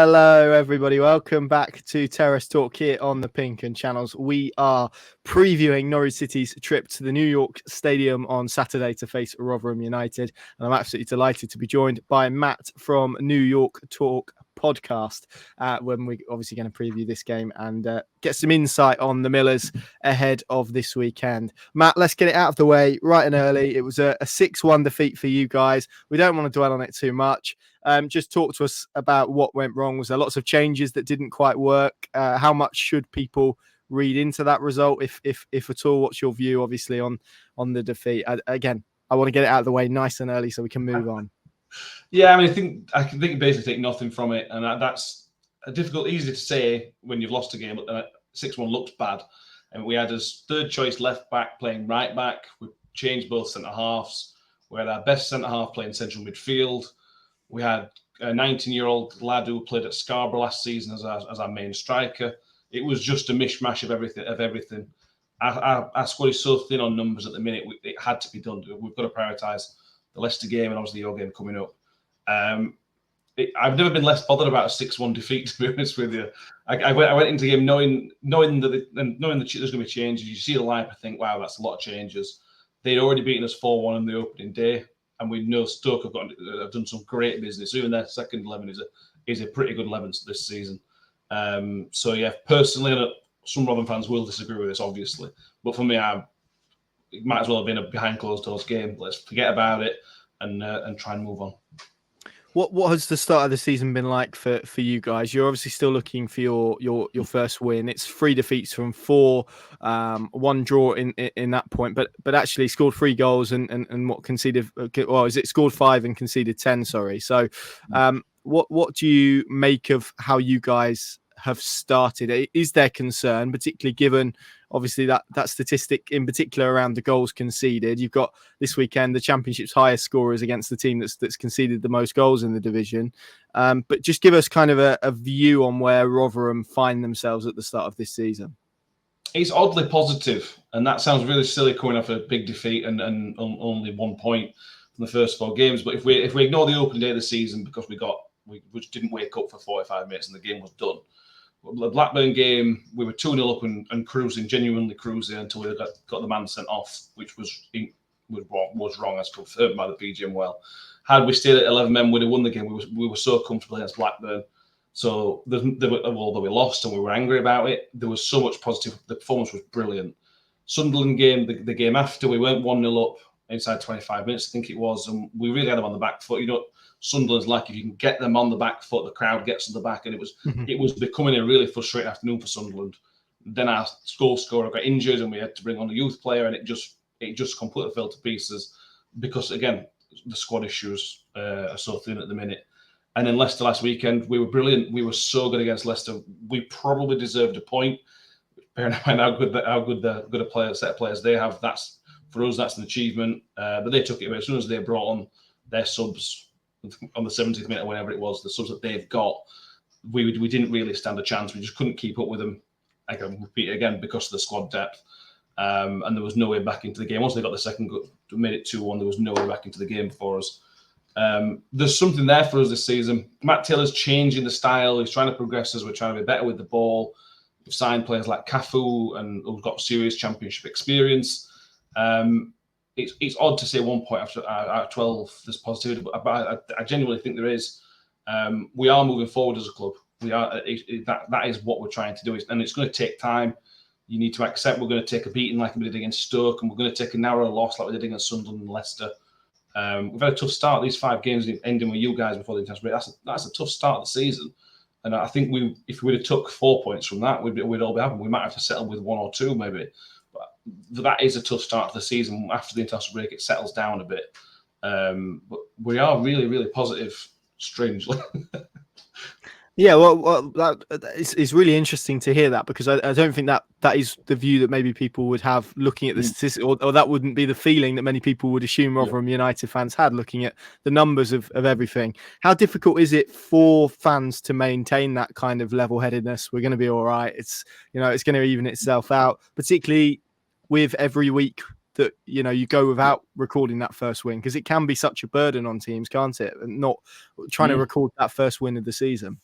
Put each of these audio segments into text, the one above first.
Hello, everybody. Welcome back to Terrace Talk here on the Pink and Channels. We are previewing Norwich City's trip to the New York Stadium on Saturday to face Rotherham United. And I'm absolutely delighted to be joined by Matt from New York Talk podcast when we're obviously going to preview this game and get some insight on the Millers ahead of this weekend. Matt, let's get it out of the way right and early. It was a 6-1 defeat for you guys. We don't want to dwell on it too much. Just talk to us about what went wrong. Was there lots of changes that didn't quite work? How much should people read into that result, if at all? What's your view, obviously, on the defeat? Again, I want to get it out of the way nice and early so we can move on. Yeah, I mean, I think basically take nothing from it, and that's easy to say when you've lost a game. But 6-1 looked bad, and we had as third choice left back playing right back. We changed both centre halves. We had our best centre half playing central midfield. We had a 19-year-old lad who played at Scarborough last season as our main striker. It was just a mishmash of everything. Our squad is so thin on numbers at the minute. It had to be done. We've got to prioritise the Leicester game and obviously your game coming up. I've never been less bothered about a 6-1 defeat, to be honest with you. I went into the game knowing that there's going to be changes. You see the lineup, I think, wow, that's a lot of changes. They'd already beaten us 4-1 on the opening day, and we know Stoke have done some great business. Even their second 11 is a pretty good 11 this season. So yeah, personally, some Rotherham fans will disagree with this, obviously, but for me, it might as well have been a behind closed doors game. Let's forget about it and try and move on. What has the start of the season been like for you guys? You're obviously still looking for your first win. It's 3 defeats from 4, 1 draw in that point, but actually scored 3 goals and what conceded? Well, is it scored 5 and conceded 10? Sorry. So, what do you make of how you guys have started? Is there concern, particularly given obviously that statistic in particular around the goals conceded? You've got this weekend the Championship's highest scorers against the team that's conceded the most goals in the division. But just give us kind of a view on where Rotherham find themselves at the start of this season. It's oddly positive, and that sounds really silly coming off a big defeat and only 1 point from the first 4 games. But if we ignore the opening day of the season because we just didn't wake up for 45 minutes and the game was done. The Blackburn game, we were 2-0 up and cruising, genuinely cruising until we got the man sent off, which was wrong as confirmed by the PGM. Well, had we stayed at 11 men, we'd have won the game. We were so comfortable against Blackburn. So although we lost and we were angry about it, there was so much positive. The performance was brilliant. Sunderland game, the game after, we went 1-0 up inside 25 minutes, I think it was, and we really had them on the back foot. You know, Sunderland's like, if you can get them on the back foot, the crowd gets on the back, and it was becoming a really frustrating afternoon for Sunderland. Then our goal scorer got injured, and we had to bring on a youth player, and it just completely fell to pieces because, again, the squad issues are so thin at the minute. And then Leicester last weekend, we were brilliant. We were so good against Leicester. We probably deserved a point. Bearing in mind how good a set of players they have, for us that's an achievement. But they took it away as soon as they brought on their subs on the 70th minute or whenever it was, the subs that they've got. We didn't really stand a chance. We just couldn't keep up with them. I can repeat it again because of the squad depth. And there was no way back into the game. Once they got the second goal, made it 2-1, there was no way back into the game for us. There's something there for us this season. Matt Taylor's changing the style. He's trying to progress us. We're trying to be better with the ball. We've signed players like Cafu and who've got serious championship experience. It's odd to say 1 point out of 12 there's positivity, but I genuinely think there is. We are moving forward as a club. We are. That is what we're trying to do, and it's going to take time. You need to accept we're going to take a beating like we did against Stoke, and we're going to take a narrow loss like we did against Sunderland and Leicester. We've had a tough start. These 5 games ending with you guys before the international break. That's a tough start of the season, and I think if we'd have took 4 points from that, we'd all be happy. We might have to settle with 1 or 2 maybe. That is a tough start to the season. After the international break, it settles down a bit. But we are really, really positive, strangely. Yeah, well, it's really interesting to hear that because I don't think that is the view that maybe people would have looking at the statistics, or that wouldn't be the feeling that many people would assume Rotherham United fans had looking at the numbers of everything. How difficult is it for fans to maintain that kind of level-headedness? We're going to be all right. It's going to even itself out, particularly with every week that you go without recording that first win, because it can be such a burden on teams, can't it? And not trying to record that first win of the season.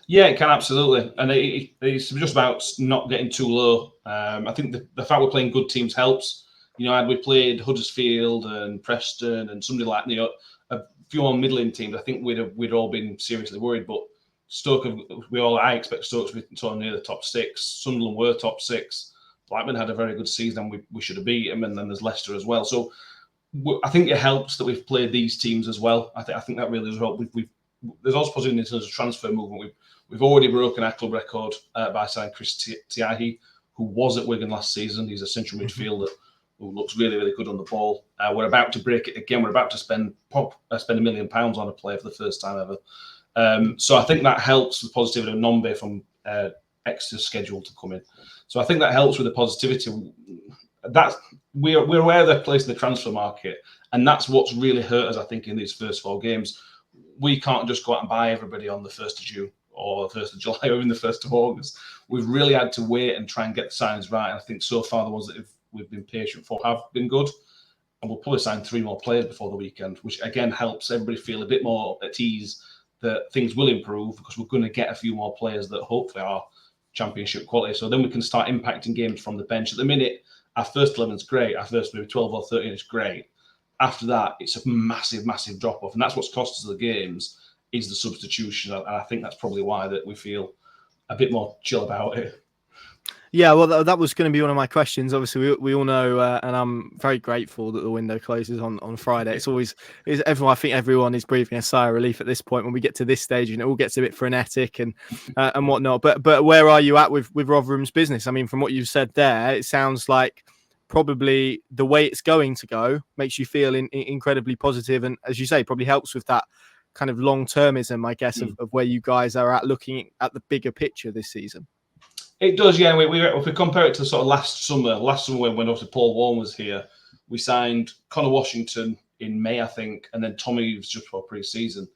Yeah, it can absolutely, and it's just about not getting too low. I think the fact we're playing good teams helps. Had we played Huddersfield and Preston and somebody like a few more middling teams, I think we'd all been seriously worried. But Stoke, I expect Stoke to be sort of near the top six. Sunderland were top six. Blackburn had a very good season, and we should have beat them. And then there's Leicester as well. So I think it helps that we've played these teams as well. I think that really does help. There's also positive in terms of transfer movement. We've already broken our club record by signing Chris Tiahi, who was at Wigan last season. He's a central midfielder who looks really, really good on the ball. We're about to break it again. We're about to spend £1 million on a player for the first time ever. So I think that helps with positivity of Nombe from Exeter's schedule to come in. So I think that helps with the positivity. We're aware of their place in the transfer market, and that's what's really hurt us, I think, in these first 4 games. We can't just go out and buy everybody on the 1st of June or the 1st of July or even the 1st of August. We've really had to wait and try and get the signs right. And I think so far the ones that we've been patient for have been good. And we'll probably sign 3 more players before the weekend, which again helps everybody feel a bit more at ease that things will improve because we're going to get a few more players that hopefully are championship quality. So then we can start impacting games from the bench. At the minute, our first 11 is great. Our first maybe 12 or 13 is great. After that, it's a massive, massive drop off. And that's what's cost us the games is the substitution. And I think that's probably why that we feel a bit more chill about it. Yeah, well, that was going to be one of my questions. Obviously, we all know, and I'm very grateful that the window closes on Friday. It's always everyone. I think everyone is breathing a sigh of relief at this point when we get to this stage, and it all gets a bit frenetic and whatnot. But where are you at with Rotherham's business? I mean, from what you've said there, it sounds like probably the way it's going to go makes you feel incredibly positive, and as you say, probably helps with that kind of long-termism, I guess, of where you guys are at looking at the bigger picture this season. It does, yeah. If we compare it to sort of last summer when obviously Paul Warren was here, we signed Connor Washington in May, I think, and then Tommy was just for pre-season.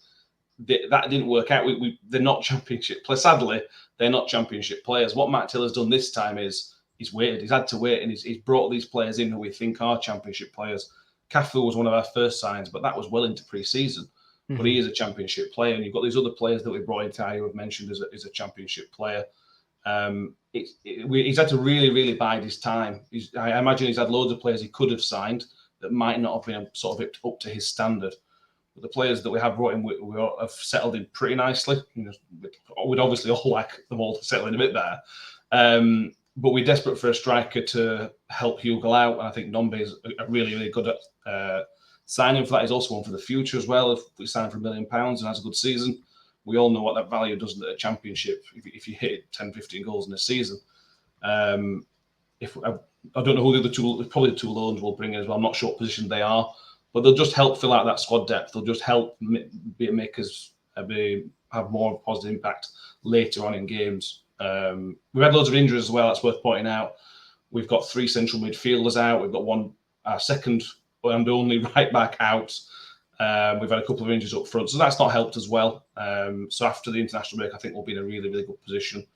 That didn't work out. They're not championship players. Sadly, they're not championship players. What Matt Taylor's done this time is he's waited. He's had to wait, and he's brought these players in who we think are championship players. Cafu was one of our first signs, but that was well into pre-season. Mm-hmm. But he is a championship player, and you've got these other players that we brought in. Ty, who I've mentioned, is a championship player. He's had to really, really bide his time. I imagine he's had loads of players he could have signed that might not have been sort of up to his standard. But the players that we have brought in, we have settled in pretty nicely. We'd obviously all like them all to settle in a bit better. But we're desperate for a striker to help Hugill out. And I think Nombe is a really, really good at signing for that. He's also one for the future as well. If we sign for £1 million and has a good season, we all know what that value does at a championship if you hit 10, 15 goals in a season. I don't know who the other two, probably the 2 loans will bring in as well. I'm not sure what position they are, but they'll just help fill out that squad depth. They'll just help make us have more positive impact later on in games. We've had loads of injuries as well. That's worth pointing out. We've got 3 central midfielders out. We've got our second and only right back out. We've had a couple of injuries up front, so that's not helped as well. So after the international break, I think we'll be in a really, really good position.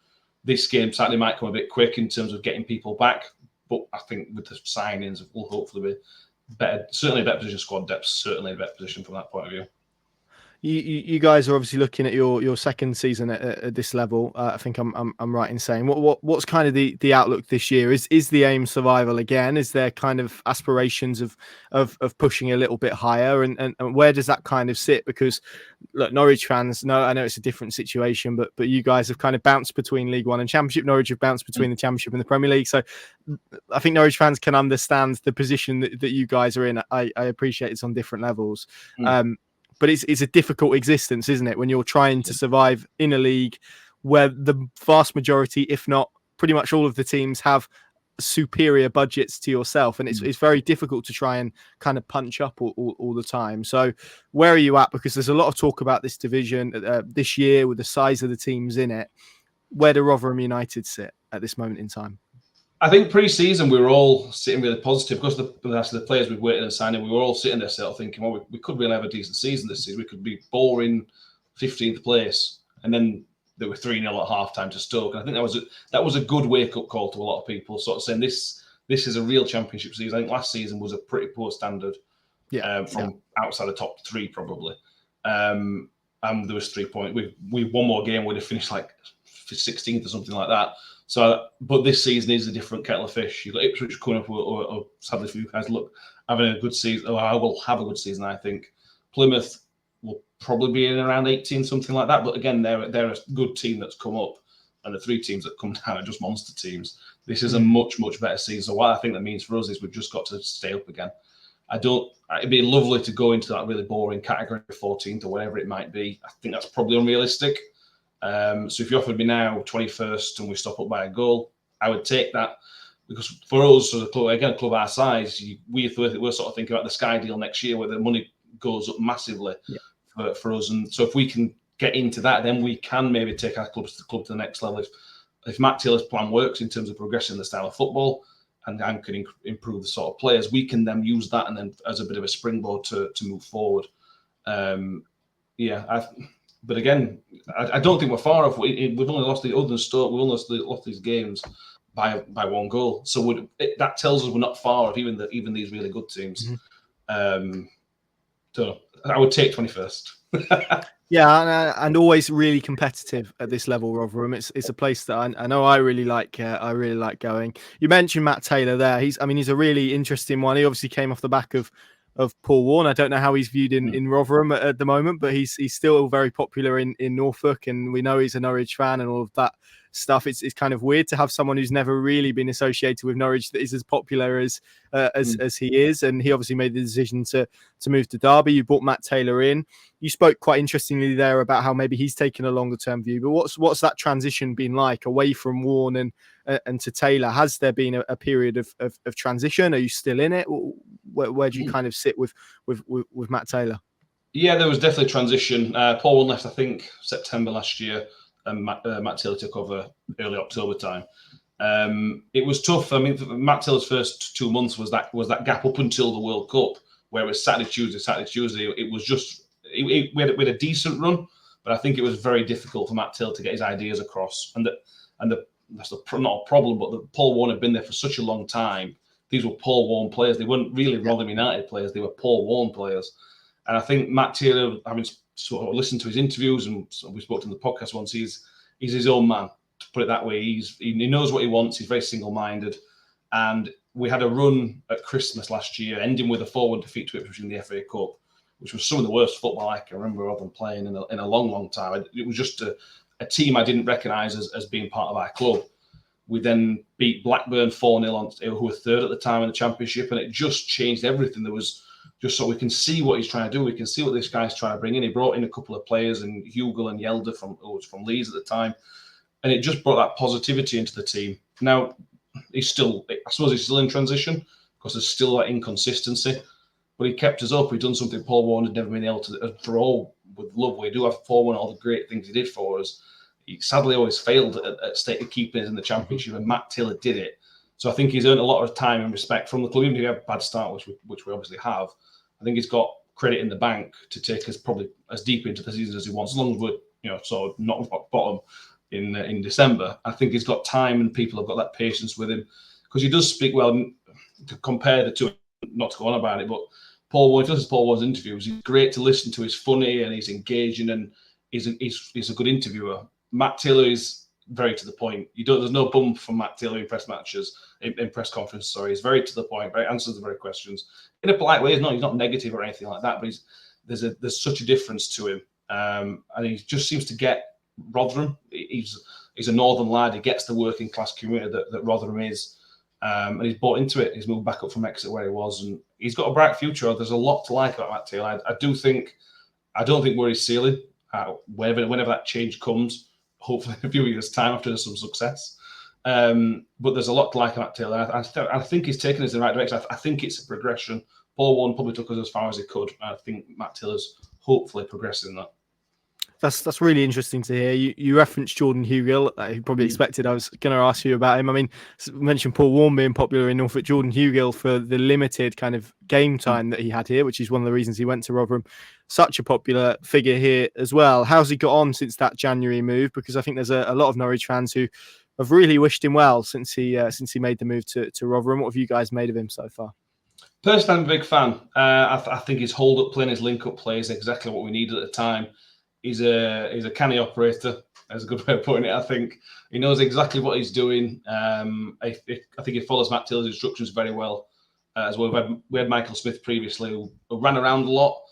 This game sadly might come a bit quick in terms of getting people back, but I think with the signings, we'll hopefully be better. Certainly a better position, squad depth, certainly a better position from that point of view. You guys are obviously looking at your second season at this level. I think I'm right in saying what's kind of the outlook this year? Is the aim survival again? Is there kind of aspirations of pushing a little bit higher? And where does that kind of sit? Because look, Norwich fans, I know it's a different situation, but you guys have kind of bounced between League One and Championship. Norwich have bounced between the Championship and the Premier League. So I think Norwich fans can understand the position that you guys are in. I appreciate it's on different levels. But it's a difficult existence, isn't it? When you're trying to survive in a league where the vast majority, if not pretty much all of the teams, have superior budgets to yourself. And it's very difficult to try and kind of punch up all the time. So where are you at? Because there's a lot of talk about this division this year with the size of the teams in it. Where do Rotherham United sit at this moment in time? I think pre-season we were all sitting really positive because the players we've waited and signing, we were all sitting there sort of thinking, well, we could really have a decent season this season. We could be boring 15th place, and then there were 3-0 at half-time to Stoke. And I think that was a good wake-up call to a lot of people, sort of saying this is a real championship season. I think last season was a pretty poor standard from outside the top 3 probably. and there was 3 points. We one more game, we'd have finished like 16th or something like that. So, but this season is a different kettle of fish. You've got Ipswich coming up, or sadly for you guys, look, having a good season. I will have a good season, I think. Plymouth will probably be in around 18, something like that. But again, they're a good team that's come up, and the 3 teams that come down are just monster teams. This is a much, much better season. So what I think that means for us is we've just got to stay up again. It'd be lovely to go into that really boring category 14th or whatever it might be. I think that's probably unrealistic. So if you offered me now 21st and we stop up by a goal, I would take that, because for us as a club, again, a club our size, we're sort of thinking about the Sky deal next year where the money goes up massively for us. And so if we can get into that, then we can maybe take our club to the next level. If Matt Taylor's plan works in terms of progressing the style of football and can improve the sort of players, we can then use that and then as a bit of a springboard to move forward. But again, I don't think we're far off. We've only lost the other than Stoke. We've only lost these games by 1 goal. So that tells us we're not far off even these really good teams. So I would take 21st. Yeah, and always really competitive at this level, Rotherham. It's a place that I know I really like. I really like going. You mentioned Matt Taylor there. He's a really interesting one. He obviously came off the back of Paul Warne. I don't know how he's viewed in Rotherham at the moment, but he's still very popular in Norfolk, and we know he's a Norwich fan and all of that stuff. It's kind of weird to have someone who's never really been associated with Norwich that is as popular as he is, and he obviously made the decision to move to Derby. You brought Matt Taylor in. You spoke quite interestingly there about how maybe he's taken a longer term view, but what's that transition been like away from Warne and to Taylor? Has there been a period of transition? Are you still in it? Where do you kind of sit with Matt Taylor? Yeah, there was definitely a transition. Paul Warne left, I think, September last year, and Matt Taylor took over early October time. It was tough. I mean, Matt Taylor's first 2 months was that gap up until the World Cup, where it was Saturday, Tuesday. It was just we had a decent run, but I think it was very difficult for Matt Taylor to get his ideas across. That's not a problem, but Paul Warne had been there for such a long time. These were Paul Warne players. They weren't really Rotherham United players. They were Paul Warne players. And I think Matt Taylor, having sort of listened to his interviews, and we spoke to him on the podcast once, he's his own man, to put it that way. He knows what he wants. He's very single-minded. And we had a run at Christmas last year, ending with a 4-1 defeat to Ipswich in the FA Cup, which was some of the worst football I can remember Rotherham playing in a long, long time. It was just a team I didn't recognise as being part of our club. We then beat Blackburn 4-0, who were third at the time in the Championship, and it just changed everything. There was just so we can see what he's trying to do. We can see what this guy's trying to bring in. He brought in a couple of players, and Hugill and Yelder who was from Leeds at the time, and it just brought that positivity into the team. Now, I suppose he's still in transition because there's still that inconsistency, but he kept us up. He'd done something Paul Warne had never been able to, for all with love. We do have Paul Warne, all the great things he did for us. He sadly always failed at state keeping us in the Championship, and Matt Taylor did it. So I think he's earned a lot of time and respect from the club, even if he had a bad start, which we obviously have. I think he's got credit in the bank to take us probably as deep into the season as he wants, as long as we're sort of not rock bottom in December. I think he's got time and people have got that patience with him, because he does speak well. To compare the two, not to go on about it, but Paul Warne, does Paul Warne's interviews, he's great to listen to. He's funny and he's engaging and he's a good interviewer. Matt Taylor is very to the point. There's no bump from Matt Taylor in press matches, in press conference. Sorry, he's very to the point. Very answers the very questions in a polite way. He's not negative or anything like that. But there's such a difference to him, and he just seems to get Rotherham. He's a northern lad. He gets the working class community that Rotherham is, and he's bought into it. He's moved back up from Exeter where he was, and he's got a bright future. There's a lot to like about Matt Taylor. I don't think we're his ceiling. Whenever that change comes, hopefully in a few years' time after there's some success. But there's a lot to like about Taylor. I think he's taken us in the right direction. I think it's a progression. Paul Warne probably took us as far as he could. I think Matt Taylor's hopefully progressing that. That's really interesting to hear. You referenced Jordan Hugill. You probably expected I was going to ask you about him. I mean, you mentioned Paul Warne being popular in Norfolk. Jordan Hugill, for the limited kind of game time that he had here, which is one of the reasons he went to Rotherham, such a popular figure here as well. How's he got on since that January move? Because I think there's a lot of Norwich fans who have really wished him well since he made the move to Rotherham. What have you guys made of him so far? Personally, I'm a big fan. I think his hold-up play and his link-up play is exactly what we needed at the time. he's a canny operator. That's a good way of putting it. I think he knows exactly what he's doing. I think he follows Matt Taylor's instructions very well as well. We had Michael Smith previously who ran around a lot,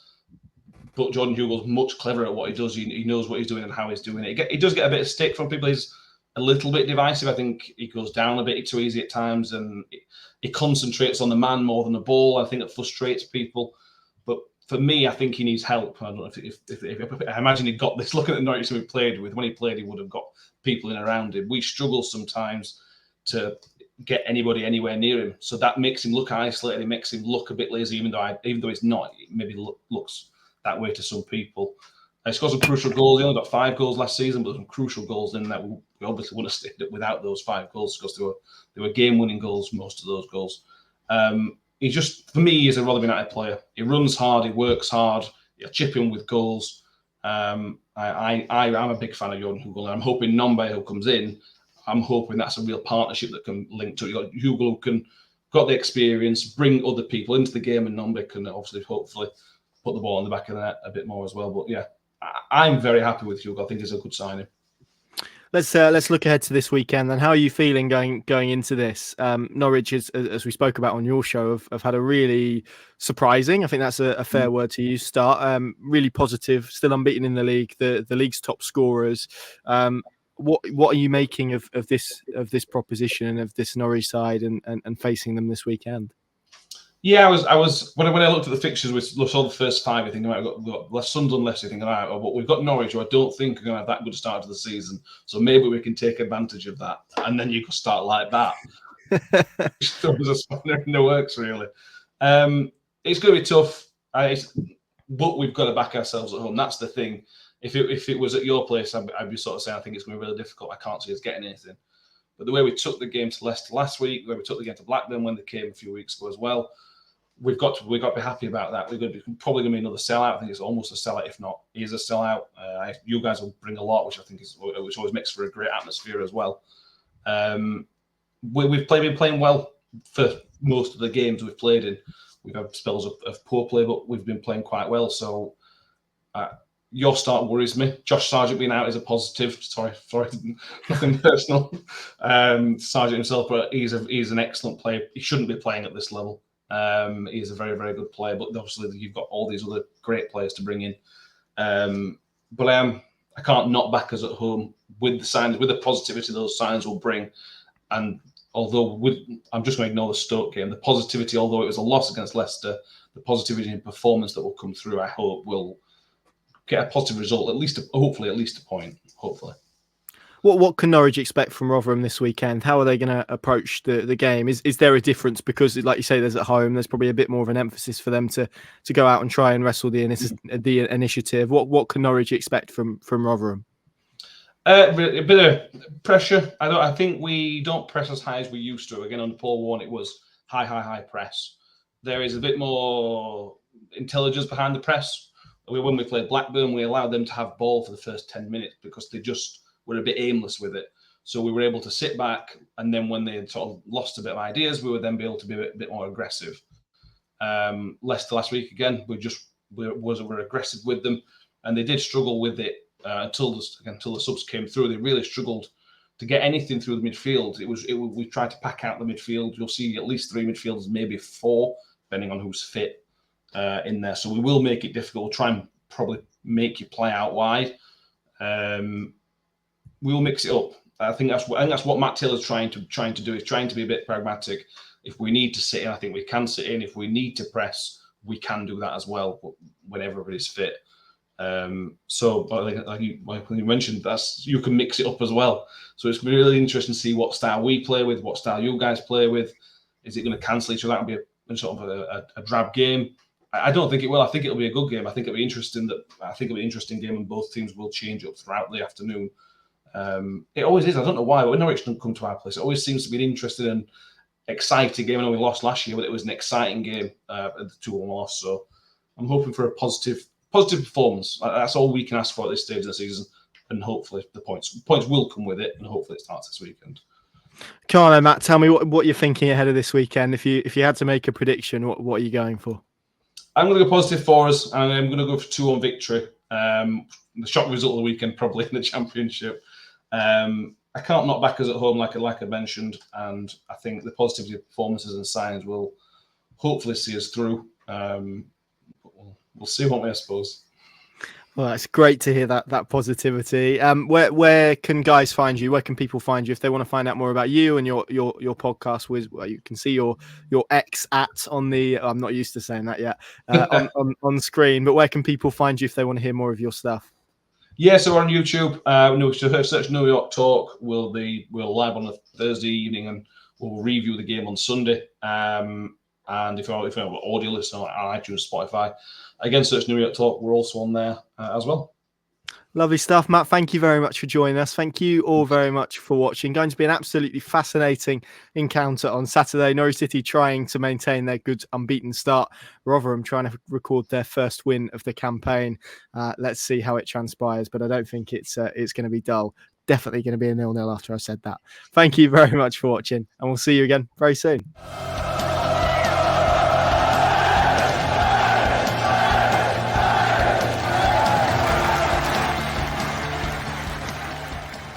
but Jordan Hugill's much cleverer at what he does. He knows what he's doing and how he's doing it. He does get a bit of stick from people. He's a little bit divisive. I think he goes down a bit too easy at times, and he concentrates on the man more than the ball. I think that frustrates people. But for me, I think he needs help. I don't know if I imagine he got this. Looking at the Norwich he played with, when he played, he would have got people in around him. We struggle sometimes to get anybody anywhere near him, so that makes him look isolated. It makes him look a bit lazy, even though he's not. It maybe looks that way to some people. He scored some crucial goals. He only got 5 goals last season, but some crucial goals in that we obviously wouldn't have stayed up without those 5 goals because they were game-winning goals, most of those goals. He just, for me, he's a Rotherham United player. He runs hard, he works hard, he'll chip in with goals. I'm a big fan of Jordan Hugill, and I'm hoping Nombe, who comes in, I'm hoping that's a real partnership that can link to it. You've got Hugill who can got the experience, bring other people into the game, and Nombe can obviously, hopefully, put the ball in the back of the net a bit more as well. But yeah, I'm very happy with Hugill. I think he's a good signing. Let's look ahead to this weekend. Then, how are you feeling going into this? Norwich, as we spoke about on your show, have had a really surprising, I think that's a fair word to use, start. Really positive, still unbeaten in the league. The league's top scorers. What are you making of this proposition and of this Norwich side and facing them this weekend? Yeah, I was when I looked at the fixtures, we saw the first 5. I think we've got less Sunderland, less. I think but we've got Norwich, who I don't think are going to have that good start to the season. So maybe we can take advantage of that, and then you can start like that. There's a spanner in the works, really. It's going to be tough, but we've got to back ourselves at home. That's the thing. If it was at your place, I'd be sort of saying I think it's going to be really difficult. I can't see us getting anything. But the way we took the game to Leicester last week, the way we took the game to Blackburn when they came a few weeks ago as well. We've got to be happy about that. Probably going to be another sellout. I think it's almost a sellout, if not, is a sellout. You guys will bring a lot, which I think which always makes for a great atmosphere as well. We've been playing well for most of the games we've played in. We've had spells of poor play, but we've been playing quite well. So your start worries me. Josh Sargent being out is a positive. Sorry, nothing personal. Sargent himself, but he's an excellent player. He shouldn't be playing at this level. He's a very, very good player, but obviously you've got all these other great players to bring in. But I can't not back us at home with the signs, with the positivity those signs will bring. And although I'm just going to ignore the Stoke game, the positivity, although it was a loss against Leicester, the positivity and performance that will come through, I hope will get a positive result, hopefully at least a point, hopefully. What can Norwich expect from Rotherham this weekend? How are they going to approach the game? Is there a difference? Because, like you say, there's at home. There's probably a bit more of an emphasis for them to go out and try and wrestle the initiative. What can Norwich expect from Rotherham? A bit of pressure. I think we don't press as high as we used to. Again, under Paul Warne, it was high press. There is a bit more intelligence behind the press. When we played Blackburn, we allowed them to have ball for the first 10 minutes because they just were a bit aimless with it. So we were able to sit back, and then when they sort of lost a bit of ideas, we would then be able to be a bit more aggressive. Leicester last week, again, we're aggressive with them, and they did struggle with it until the subs came through. They really struggled to get anything through the midfield. We tried to pack out the midfield. You'll see at least 3 midfielders, maybe 4, depending on who's fit in there. So we will make it difficult. We'll try and probably make you play out wide. We will mix it up. I think that's what Matt Taylor's trying to do. He's trying to be a bit pragmatic. If we need to sit in, I think we can sit in. If we need to press, we can do that as well. But whenever everybody's fit. So, like you mentioned, you can mix it up as well. So it's really interesting to see what style we play with, what style you guys play with. Is it going to cancel each other out and be a drab game? I don't think it will. I think it'll be a good game. I think it'll be interesting. I think it'll be an interesting game, and both teams will change up throughout the afternoon. It always is. I don't know why. When Norwich don't come to our place, it always seems to be an interesting and exciting game. I know we lost last year, but it was an exciting game. The 2-1 loss. So I'm hoping for a positive performance. That's all we can ask for at this stage of the season, and hopefully the points will come with it, and hopefully it starts this weekend. Come on, then, Matt. Tell me what you're thinking ahead of this weekend. If you had to make a prediction, what are you going for? I'm going to go positive for us, and I'm going to go for 2-1 victory. The shock result of the weekend, probably in the Championship. I can't knock back us at home, like I mentioned, and I think the positivity of performances and signs will hopefully see us through. We'll see, won't we, I suppose. Well, it's great to hear that positivity. Where can guys find you? Where can people find you if they want to find out more about you and your podcast? Well, you can see your X at on the. I'm not used to saying that yet on screen. But where can people find you if they want to hear more of your stuff? Yeah, so we're on YouTube. Search New York Talk. We're live on a Thursday evening, and we'll review the game on Sunday. And if you're an audio listener on iTunes, Spotify, again, search New York Talk. We're also on there as well. Lovely stuff, Matt. Thank you very much for joining us. Thank you all very much for watching. Going to be an absolutely fascinating encounter on Saturday. Norwich City trying to maintain their good unbeaten start. Rotherham trying to record their first win of the campaign. Let's see how it transpires, but I don't think it's going to be dull. Definitely going to be a 0-0 after I said that. Thank you very much for watching, and we'll see you again very soon.